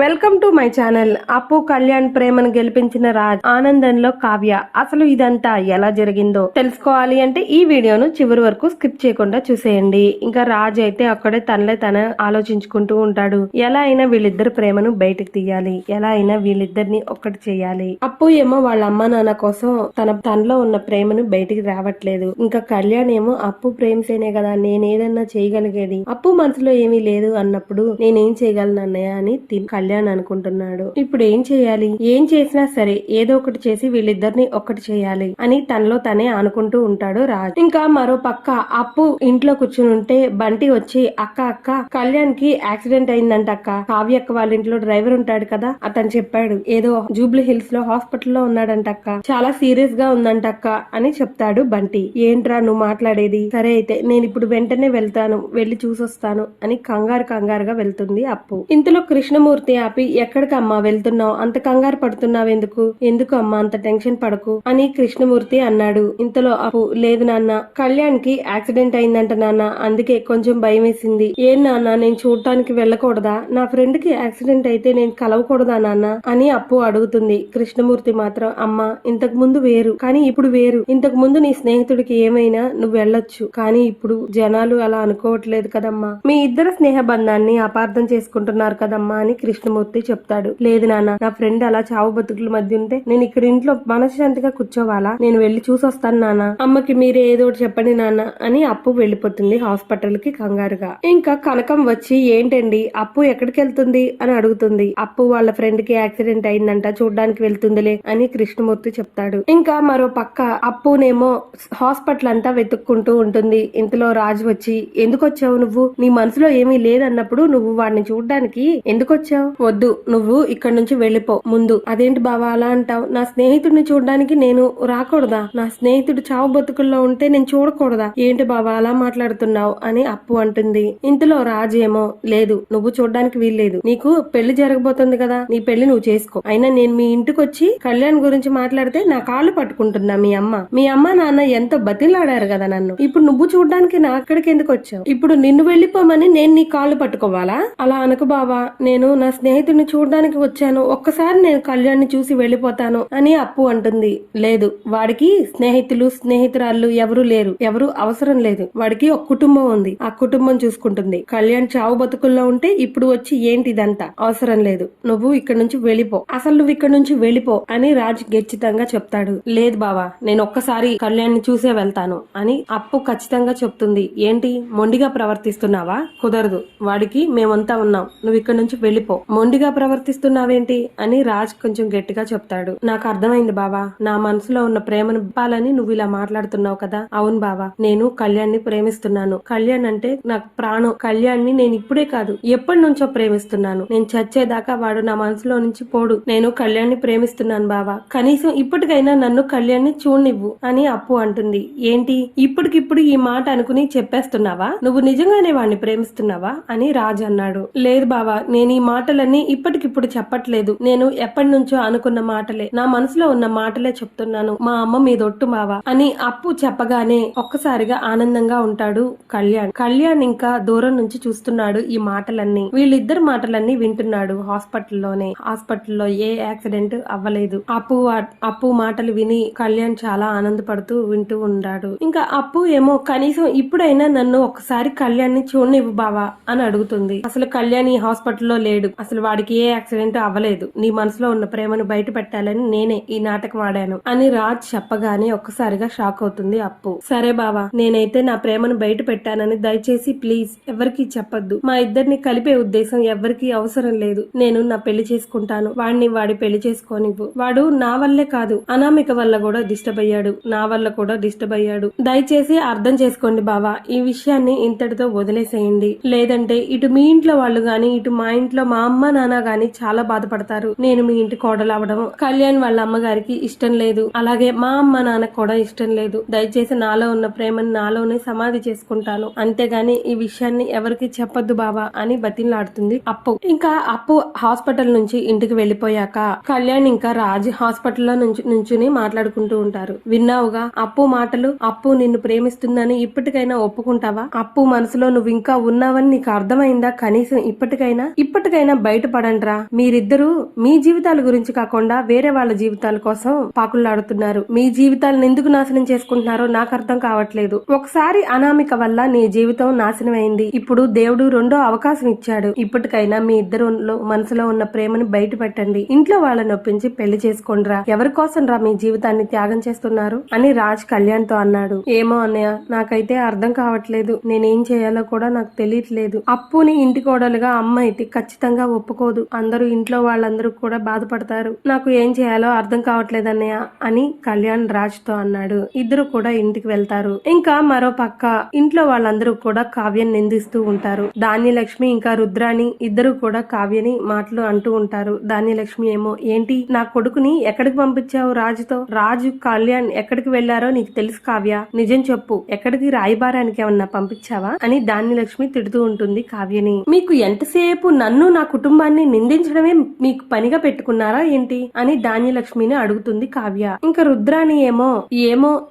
Welcome to my channel. అప్పు కళ్యాణ్ ప్రేమను గెలిపించిన రాజ్, ఆనందంలో కావ్య. అసలు ఇదంతా ఎలా జరిగిందో తెలుసుకోవాలి అంటే ఈ వీడియోను చివరి వరకు స్కిప్ చేయకుండా చూసేయండి. ఇంకా రాజ్ అయితే అక్కడే తన ఆలోచించుకుంటూ ఉంటాడు. ఎలా అయినా వీళ్ళిద్దరు ప్రేమను బయటకు తీయాలి, ఎలా అయినా వీళ్ళిద్దరిని ఒక్కటి చేయాలి. అప్పు ఏమో వాళ్ళ అమ్మ నాన్న కోసం తనలో ఉన్న ప్రేమను బయటికి రావట్లేదు. ఇంకా కళ్యాణ్ ఏమో అప్పు ప్రేమిసేనే కదా నేనేదన్నా చేయగలిగేది, అప్పు మనసులో ఏమీ లేదు అన్నప్పుడు నేనేం చేయగలను అన్నయ్య అని కళ్యాణ్ అనుకుంటున్నాడు. ఇప్పుడు ఏం చేయాలి, ఏం చేసినా సరే ఏదో ఒకటి చేసి వీళ్ళిద్దరిని ఒక్కటి చేయాలి అని తనలో తనే అనుకుంటూ ఉంటాడు రాజ్. ఇంకా మరో పక్క అప్పు ఇంట్లో కూర్చుని ఉంటే బంటి వచ్చి అక్క కళ్యాణ్ కి యాక్సిడెంట్ అయిందంట అక్క. కావ్య అక్క వాళ్ళ ఇంట్లో డ్రైవర్ ఉంటాడు కదా, అతను చెప్పాడు ఏదో జూబ్లీ హిల్స్ లో హాస్పిటల్లో ఉన్నాడంట అక్క, చాలా సీరియస్ గా ఉందంట అక్క అని చెప్తాడు బంటి. ఏంట్రా నువ్వు మాట్లాడేది, సరే అయితే నేను ఇప్పుడు వెంటనే వెళ్తాను, వెళ్లి చూసొస్తాను అని కంగారుగా వెళ్తుంది అప్పు. ఇంతలో కృష్ణమూర్తి ఆపి ఎక్కడికమ్మా వెళ్తున్నావు, అంత కంగారు పడుతున్నావు ఎందుకు అమ్మా అంత టెన్షన్ పడకు అని కృష్ణమూర్తి అన్నాడు. ఇంతలో అప్పు లేదు నాన్న, కళ్యాణ్ కి యాక్సిడెంట్ అయిందంట నాన్న, అందుకే కొంచెం భయం వేసింది. ఏం నాన్న నేను చూడటానికి వెళ్ళకూడదా, నా ఫ్రెండ్ కి యాక్సిడెంట్ అయితే నేను కలవకూడదా నాన్న అని అప్పు అడుగుతుంది. కృష్ణమూర్తి మాత్రం అమ్మా ఇంతకు ముందు వేరు కానీ ఇప్పుడు వేరు, ఇంతకు ముందు నీ స్నేహితుడికి ఏమైనా నువ్వు వెళ్ళొచ్చు, కానీ ఇప్పుడు జనాలు అలా అనుకోవట్లేదు కదమ్మా, మీ ఇద్దరు స్నేహ బంధాన్ని అపార్థం చేసుకుంటున్నారు కదమ్మా అని కృష్ణమూర్తి చెప్తాడు. లేదు నాన్న, నా ఫ్రెండ్ అలా చావు బతుకుల మధ్య ఉంటే నేను ఇక్కడ ఇంట్లో మనశ్శాంతిగా కూర్చోవాలా, నేను వెళ్లి చూసొస్తాను నాన్న, అమ్మకి మీరే ఏదో ఒకటి చెప్పండి నాన్న అని అప్పు వెళ్లిపోతుంది హాస్పిటల్ కి కంగారుగా. ఇంకా కనకం వచ్చి ఏంటండి అప్పు ఎక్కడికి వెళ్తుంది అని అడుగుతుంది. అప్పు వాళ్ళ ఫ్రెండ్ కి యాక్సిడెంట్ అయిందంట, చూడ్డానికి వెళ్తుందిలే అని కృష్ణమూర్తి చెప్తాడు. ఇంకా మరో పక్క అప్పునేమో హాస్పిటల్ అంతా వెతుక్కుంటూ ఉంటుంది. ఇంతలో రాజు వచ్చి ఎందుకు వచ్చావు నువ్వు, నీ మనసులో ఏమీ లేదన్నప్పుడు నువ్వు వాడిని చూడ్డానికి ఎందుకు వచ్చావు, వద్దు నువ్వు ఇక్కడ నుంచి వెళ్లిపో ముందు. అదేంటి బావా అలా అంటావు, నా స్నేహితుడిని చూడడానికి నేను రాకూడదా, నా స్నేహితుడు చావు బతుకుల్లో ఉంటే నేను చూడకూడదా, ఏంటి బావా అలా మాట్లాడుతున్నావు అని అప్పు అంటుంది. ఇంతలో రాజు ఏమో లేదు నువ్వు చూడడానికి వీల్లేదు, నీకు పెళ్లి జరగబోతుంది కదా, నీ పెళ్లి నువ్వు చేసుకో, అయినా నేను మీ ఇంటికి వచ్చి కళ్యాణ్ గురించి మాట్లాడితే నా కాళ్ళు పట్టుకుంటుందా మీ అమ్మ నాన్న ఎంతో బతిలాడారు కదా నన్ను, ఇప్పుడు నువ్వు చూడడానికి నా అక్కడికి ఎందుకు వచ్చావు, ఇప్పుడు నిన్ను వెళ్లిపోమని నేను నీ కాళ్ళు పట్టుకోవాలా, అలా అనకు బావా, నేను నా స్నేహితుడిని చూడడానికి వచ్చాను, ఒక్కసారి నేను కళ్యాణ్ని చూసి వెళ్లిపోతాను అని అప్పు అంటుంది. లేదు వాడికి స్నేహితురాళ్ళు ఎవరు లేరు, ఎవరు అవసరం లేదు, వాడికి ఒక కుటుంబం ఉంది, ఆ కుటుంబం చూసుకుంటుంది, కళ్యాణ్ చావు బతుకుల్లో ఉంటే ఇప్పుడు వచ్చి ఏంటి ఇదంతా అవసరం లేదు, నువ్వు ఇక్కడ నుంచి వెళ్ళిపో, అసలు నువ్వు ఇక్కడ నుంచి వెళ్ళిపో అని రాజ్ ఖచ్చితంగా చెప్తాడు. లేదు బావా నేను ఒక్కసారి కళ్యాణ్ ని చూసే వెళ్తాను అని అప్పు ఖచ్చితంగా చెప్తుంది. ఏంటి మొండిగా ప్రవర్తిస్తున్నావా, కుదరదు, వాడికి మేమంతా ఉన్నాం, నువ్వు ఇక్కడ నుంచి వెళ్ళిపో, మొండిగా ప్రవర్తిస్తున్నావేంటి అని రాజ్ కొంచెం గట్టిగా చెప్తాడు. నాకు అర్థమైంది బావా, నా మనసులో ఉన్న ప్రేమను ఇవ్వాలని నువ్వు ఇలా మాట్లాడుతున్నావు కదా, అవును బావా నేను కళ్యాణ్ ని ప్రేమిస్తున్నాను, కళ్యాణ్ అంటే నాకు ప్రాణం, కళ్యాణ్ ని నేను ఇప్పుడే కాదు ఎప్పటి నుంచో ప్రేమిస్తున్నాను, నేను చచ్చేదాకా వాడు నా మనసులో నుంచి పోడు, నేను కళ్యాణ్ ని ప్రేమిస్తున్నాను బావా, కనీసం ఇప్పటికైనా నన్ను కళ్యాణ్ ని చూడనివ్వు అని అప్పు అంటుంది. ఏంటి ఇప్పటికిప్పుడు ఈ మాట అనుకుని చెప్పేస్తున్నావా, నువ్వు నిజంగానే వాడిని ప్రేమిస్తున్నావా అని రాజ్ అన్నాడు. లేదు బావా నేను ఈ మాటలన్నీ ఇప్పటికిప్పుడు చెప్పట్లేదు, నేను ఎప్పటి నుంచో అనుకున్న మాటలే, నా మనసులో ఉన్న మాటలే చెప్తున్నాను, మా అమ్మ మీదొట్టు బావా అని అప్పు చెప్పగానే ఒక్కసారిగా ఆనందంగా ఉంటాడు కళ్యాణ్ ఇంకా దూరం నుంచి చూస్తున్నాడు ఈ మాటలన్నీ, వీళ్ళిద్దరు మాటలన్నీ వింటున్నాడు. హాస్పిటల్లో ఏ యాక్సిడెంట్ అవ్వలేదు. అప్పు మాటలు విని కళ్యాణ్ చాలా ఆనందపడుతూ వింటూ ఉన్నాడు. ఇంకా అప్పు ఏమో కనీసం ఇప్పుడైనా నన్ను ఒకసారి కళ్యాణ్ ని చూడనివ్వు బావా అని అడుగుతుంది. అసలు కళ్యాణ్ ఈ హాస్పిటల్లో లేడు, అసలు వాడికి ఏ యాక్సిడెంట్ అవ్వలేదు, నీ మనసులో ఉన్న ప్రేమను బయట పెట్టాలని నేనే ఈ నాటకం ఆడాను అని రాజ్ చెప్పగానే ఒక్కసారిగా షాక్ అవుతుంది అప్పు. సరే బావా నేనైతే నా ప్రేమను బయట పెట్టానని దయచేసి ప్లీజ్ ఎవరికి చెప్పొద్దు, మా ఇద్దరిని కలిపే ఉద్దేశం ఎవరికి అవసరం లేదు, నేను నా పెళ్లి చేసుకుంటాను, వాడి పెళ్లి చేసుకోనివ్వు, వాడు నా వల్లే కాదు అనామిక వల్ల కూడా డిస్టర్బ్ అయ్యాడు, నా వల్ల కూడా డిస్టర్బ్ అయ్యాడు, దయచేసి అర్థం చేసుకోండి బావా, ఈ విషయాన్ని ఇంతటితో వదిలేసేయండి, లేదంటే ఇటు మీ ఇంట్లో వాళ్ళు గాని ఇటు మా ఇంట్లో మా అమ్మ నాన్న గాని చాలా బాధపడతారు, నేను మీ ఇంటి కోడలవడం కళ్యాణ్ వాళ్ళ అమ్మగారికి ఇష్టం లేదు, అలాగే మా అమ్మ నాన్నకు కూడా ఇష్టం లేదు, దయచేసి నాలో ఉన్న ప్రేమని నాలోనే సమాధి చేసుకుంటాను, అంతేగాని ఈ విషయాన్ని ఎవరికి చెప్పొద్దు బావా అని బతిలాడుతుంది అప్పు. ఇంకా అప్పు హాస్పిటల్ నుంచి ఇంటికి వెళ్లిపోయాక కళ్యాణ్ ఇంకా రాజ్ హాస్పిటల్లో నుంచుని మాట్లాడుకుంటూ ఉంటారు. విన్నావుగా అప్పు మాటలు, అప్పు నిన్ను ప్రేమిస్తుందని ఇప్పటికైనా ఒప్పుకుంటావా, అప్పు మనసులో నువ్వు ఇంకా ఉన్నావని నీకు అర్థమైందా, కనీసం ఇప్పటికైనా బయటపడండ్రా, మీరిద్దరూ మీ జీవితాల గురించి కాకుండా వేరే వాళ్ళ జీవితాల కోసం పాకులాడుతున్నారు. మీ జీవితాలను ఎందుకు నాశనం చేసుకుంటున్నారో నాకు అర్థం కావట్లేదు. ఒకసారి అనామిక వల్ల నీ జీవితం నాశనం అయింది. ఇప్పుడు దేవుడు రెండో అవకాశం ఇచ్చాడు. ఇప్పటికైనా మీ ఇద్దరు మనసులో ఉన్న ప్రేమని బయట పెట్టండి. ఇంట్లో వాళ్ళని ఒప్పించి పెళ్లి చేసుకోండిరా. ఎవరి కోసం రా మీ జీవితాన్ని త్యాగం చేస్తున్నారు అని రాజ్ కళ్యాణ్ తో అన్నాడు. ఏమో అన్నయ్య, నాకైతే అర్థం కావట్లేదు. నేనేం చేయాలో కూడా నాకు తెలియట్లేదు. అప్పుని ఇంటి కోడలుగా అమ్మ అయితే ఖచ్చితంగా ఒప్పుకోదు. అందరూ ఇంట్లో వాళ్ళందరూ కూడా బాధపడతారు. నాకు ఏం చేయాలో అర్థం కావట్లేదు అన్నయ్య అని కళ్యాణ్ రాజ్ తో అన్నాడు. ఇద్దరు కూడా ఇంటికి వెళ్తారు. ఇంకా మరో పక్క ఇంట్లో వాళ్ళందరూ కూడా కావ్యని నిందిస్తూ ఉంటారు. ధాన్యలక్ష్మి ఇంకా రుద్రాణి ఇద్దరు కూడా కావ్యని మాటలు అంటూ ఉంటారు. ధాన్యలక్ష్మి ఏమో, ఏంటి నా కొడుకుని ఎక్కడికి పంపించావు రాజుతో? రాజు కళ్యాణ్ ఎక్కడికి వెళ్లారో నీకు తెలుసు కావ్య, నిజం చెప్పు, ఎక్కడికి రాయబారానికి ఏమన్నా పంపించావా అని ధాన్యలక్ష్మి తిడుతూ ఉంటుంది కావ్యని. మీకు ఎంతసేపు నన్ను నా కుటుంబాన్ని నిందించడమే మీకు పనిగా పెట్టుకున్నారా ఏంటి అని ధాన్యలక్ష్మిని అడుగుతుంది కావ్య. ఇంకా రుద్రాణి ఏమో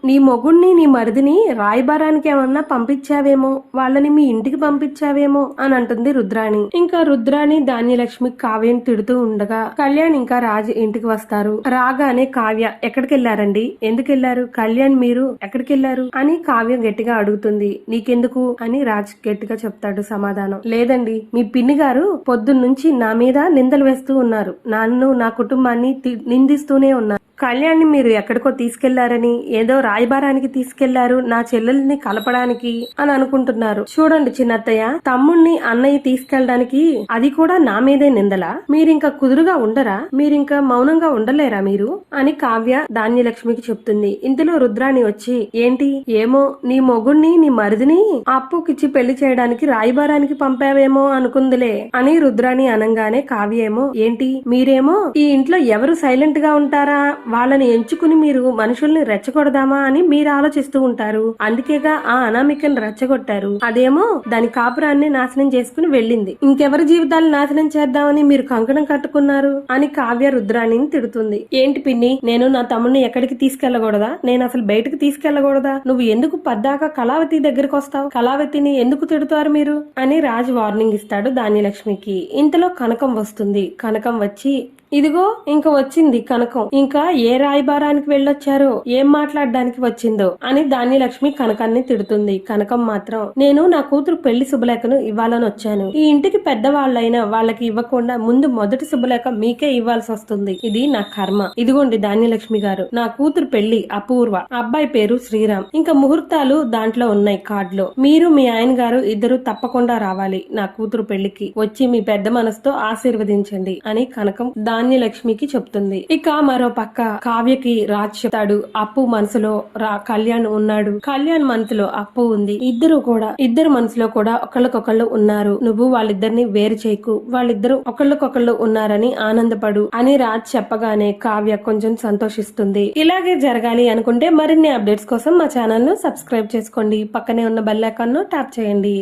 నీ మొగుణ్ణి నీ మరిదిని రాయబారానికి ఏమన్నా పంపించావేమో, వాళ్ళని మీ ఇంటికి పంపించావేమో అని అంటుంది రుద్రాణి. ఇంకా రుద్రాణి ధాన్యలక్ష్మి కావ్యని తిడుతూ ఉండగా కళ్యాణ్ ఇంకా రాజ్ ఇంటికి వస్తారు. రాగానే కావ్య, ఎక్కడికి వెళ్లారండి, ఎందుకు వెళ్లారు, కళ్యాణ్ మీరు ఎక్కడికి వెళ్లారు అని కావ్య గట్టిగా అడుగుతుంది. నీకెందుకు అని రాజ్ గట్టిగా చెప్తాడు సమాధానం. లేదండి, మీ పిన్ని గారు పొద్దున్నుంచి నా మీద నిందలు వేస్తూ ఉన్నారు. నన్ను నా కుటుంబాన్ని నిందిస్తూనే ఉన్నారు. కళ్యాణ్ని మీరు ఎక్కడికో తీసుకెళ్లారని, ఏదో రాయబారానికి తీసుకెళ్లారు నా చెల్లెల్ని కలపడానికి అని అనుకుంటున్నారు. చూడండి చిన్నత్తయ్య, తమ్ముణ్ణి అన్నయ్య తీసుకెళ్ళడానికి అది కూడా నా మీదే నిందలా? మీరింకా కుదురుగా ఉండరా? మీరింకా మౌనంగా ఉండలేరా మీరు అని కావ్య ధాన్యలక్ష్మికి చెప్తుంది. ఇందులో రుద్రాణి వచ్చి, ఏంటి ఏమో నీ మొగుణ్ణి నీ మరిదిని అప్పుకిచ్చి పెళ్లి చేయడానికి రాయబారానికి పంపావేమో అనుకుందిలే అని రుద్రాణి అనంగానే కావ్య ఏమో, ఏంటి మీరేమో ఈ ఇంట్లో ఎవరు సైలెంట్ గా ఉంటారా, వాళ్ళని ఎంచుకుని మీరు మనుషుల్ని రెచ్చగొడదామా అని మీరు ఆలోచిస్తూ ఉంటారు. అందుకేగా ఆ అనామికను రెచ్చగొట్టారు. అదేమో దాని కాపురాన్ని నాశనం చేసుకుని వెళ్ళింది. ఇంకెవరి జీవితాలు నాశనం చేద్దామని మీరు కంకణం కట్టుకున్నారు అని కావ్య రుద్రాణిని తిడుతుంది. ఏంటి పిన్ని, నేను నా తమ్ముడిని ఎక్కడికి తీసుకెళ్లకూడదా? నేను అసలు బయటకు తీసుకెళ్లకూడదా? నువ్వు ఎందుకు పద్దాక కళావతి దగ్గరకు వస్తావు? కళావతిని ఎందుకు తిడుతారు మీరు అని రాజ్ వార్నింగ్ ఇస్తాడు ధాన్యలక్ష్మికి. ఇంతలో కనకం వస్తుంది. కనకం వచ్చి, ఇదిగో ఇంక వచ్చింది కనకం, ఇంకా ఏ రాయబారానికి వెళ్ళొచ్చారో, ఏం మాట్లాడడానికి వచ్చిందో అని ధాన్యలక్ష్మి కనకాన్ని తిడుతుంది. కనకం మాత్రం, నేను నా కూతురు పెళ్లి శుభలేఖను ఇవ్వాలని వచ్చాను. ఈ ఇంటికి పెద్దవాళ్ళైనా వాళ్ళకి ఇవ్వకుండా ముందు మొదటి శుభలేఖ మీకే ఇవ్వాల్సి వస్తుంది. ఇది నా కర్మ. ఇదిగోండి ధాన్యలక్ష్మి గారు, నా కూతురు పెళ్లి అపూర్వ, అబ్బాయి పేరు శ్రీరామ్. ఇంకా ముహూర్తాలు దాంట్లో ఉన్నాయి కార్డులో. మీరు మీ ఆయన గారు ఇద్దరు తప్పకుండా రావాలి నా కూతురు పెళ్లికి. వచ్చి మీ పెద్ద మనసుతో ఆశీర్వదించండి అని కనకం ధాన్యలక్ష్మికి చెప్తుంది. ఇక మరో పక్క కావ్యకి రాజ్ చెప్తాడు, అప్పు మనసులో కళ్యాణ్ ఉన్నాడు, కళ్యాణ్ మనసులో అప్పు ఉంది. ఇద్దరు మనసులో కూడా ఒకళ్ళకొకళ్ళు ఉన్నారు. నువ్వు వాళ్ళిద్దరిని వేరు చేయకు, వాళ్ళిద్దరు ఒకళ్ళకొకళ్ళు ఉన్నారని ఆనందపడు అని రాజ్ చెప్పగానే కావ్య కొంచెం సంతోషిస్తుంది. ఇలాగే జరగాలి అనుకుంటే మరిన్ని అప్డేట్స్ కోసం మా ఛానల్ ను సబ్స్క్రైబ్ చేసుకోండి. పక్కనే ఉన్న బెల్ ఐకాన్ ను ట్యాప్ చేయండి.